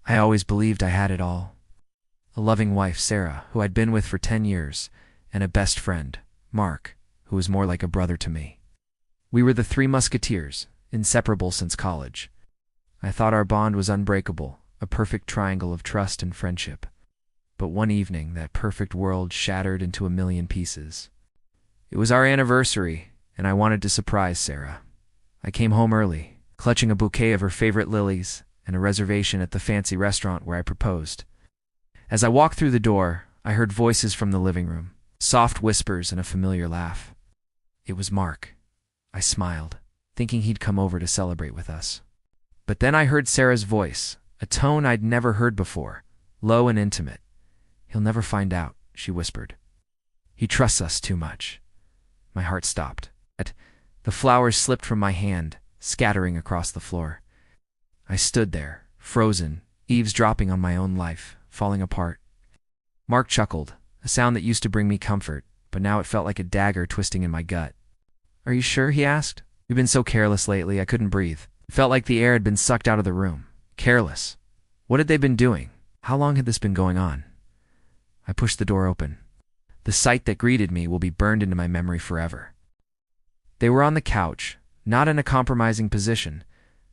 I always believed I had it all. A loving wife, Sarah, who I'd been with for 10 years, and a best friend, Mark, who was more like a brother to me. We were the three musketeers, inseparable since college. I thought our bond was unbreakable, a perfect triangle of trust and friendship. But one evening, that perfect world shattered into a million pieces. It was our anniversary, and I wanted to surprise Sarah. I came home early, clutching a bouquet of her favorite lilies and a reservation at the fancy restaurant where I proposed. As I walked through the door, I heard voices from the living room, soft whispers and a familiar laugh. It was Mark. I smiled, thinking he'd come over to celebrate with us. But then I heard Sarah's voice, a tone I'd never heard before, low and intimate. "He'll never find out," she whispered. "He trusts us too much." My heart stopped. The flowers slipped from my hand, scattering across the floor. I stood there, frozen, eavesdropping on my own life, falling apart. Mark chuckled, a sound that used to bring me comfort, but now it felt like a dagger twisting in my gut. "Are you sure?" he asked. "We've been so careless lately, I couldn't breathe. It felt like the air had been sucked out of the room. Careless. What had they been doing? How long had this been going on?" I pushed the door open. The sight that greeted me will be burned into my memory forever. They were on the couch, not in a compromising position,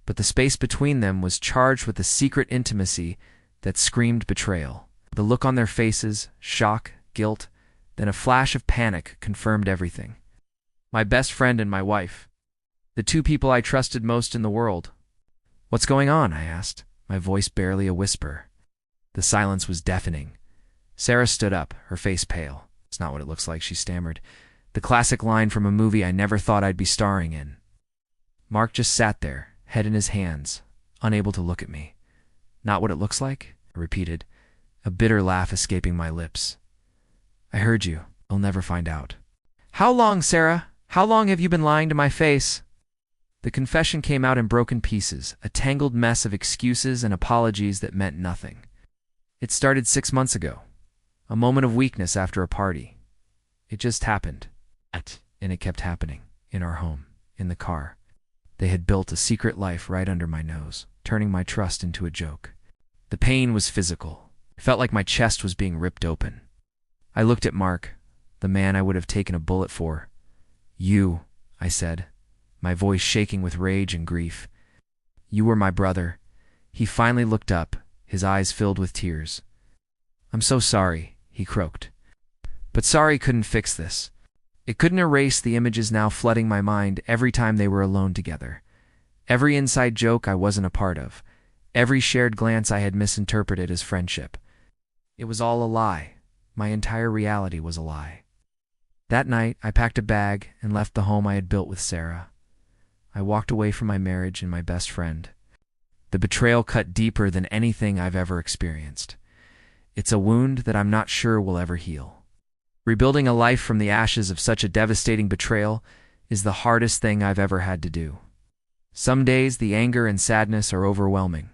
but the space between them was charged with a secret intimacy that screamed betrayal. The look on their faces, shock, guilt, then a flash of panic confirmed everything. My best friend and my wife. The two people I trusted most in the world. "What's going on?" I asked, my voice barely a whisper. The silence was deafening. Sarah stood up, her face pale. "It's not what it looks like," she stammered. The classic line from a movie I never thought I'd be starring in. Mark just sat there, head in his hands, unable to look at me. "Not what it looks like?" I repeated, a bitter laugh escaping my lips. "I heard you. I'll never find out." "How long, Sarah? How long have you been lying to my face?" The confession came out in broken pieces, a tangled mess of excuses and apologies that meant nothing. It started 6 months ago. A moment of weakness after a party. It just happened. And it kept happening. In our home. In the car. They had built a secret life right under my nose, turning my trust into a joke. The pain was physical. It felt like my chest was being ripped open. I looked at Mark, the man I would have taken a bullet for. "You," I said, my voice shaking with rage and grief. "You were my brother." He finally looked up, his eyes filled with tears. "I'm so sorry," he croaked. But sorry couldn't fix this. It couldn't erase the images now flooding my mind every time they were alone together. Every inside joke I wasn't a part of. Every shared glance I had misinterpreted as friendship. It was all a lie. My entire reality was a lie. That night, I packed a bag and left the home I had built with Sarah. I walked away from my marriage and my best friend. The betrayal cut deeper than anything I've ever experienced. It's a wound that I'm not sure will ever heal. Rebuilding a life from the ashes of such a devastating betrayal is the hardest thing I've ever had to do. Some days the anger and sadness are overwhelming.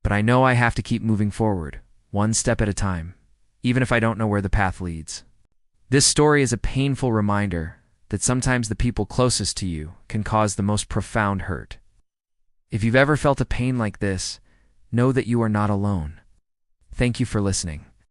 But I know I have to keep moving forward, one step at a time, even if I don't know where the path leads. This story is a painful reminder that sometimes the people closest to you can cause the most profound hurt. If you've ever felt a pain like this, know that you are not alone. Thank you for listening.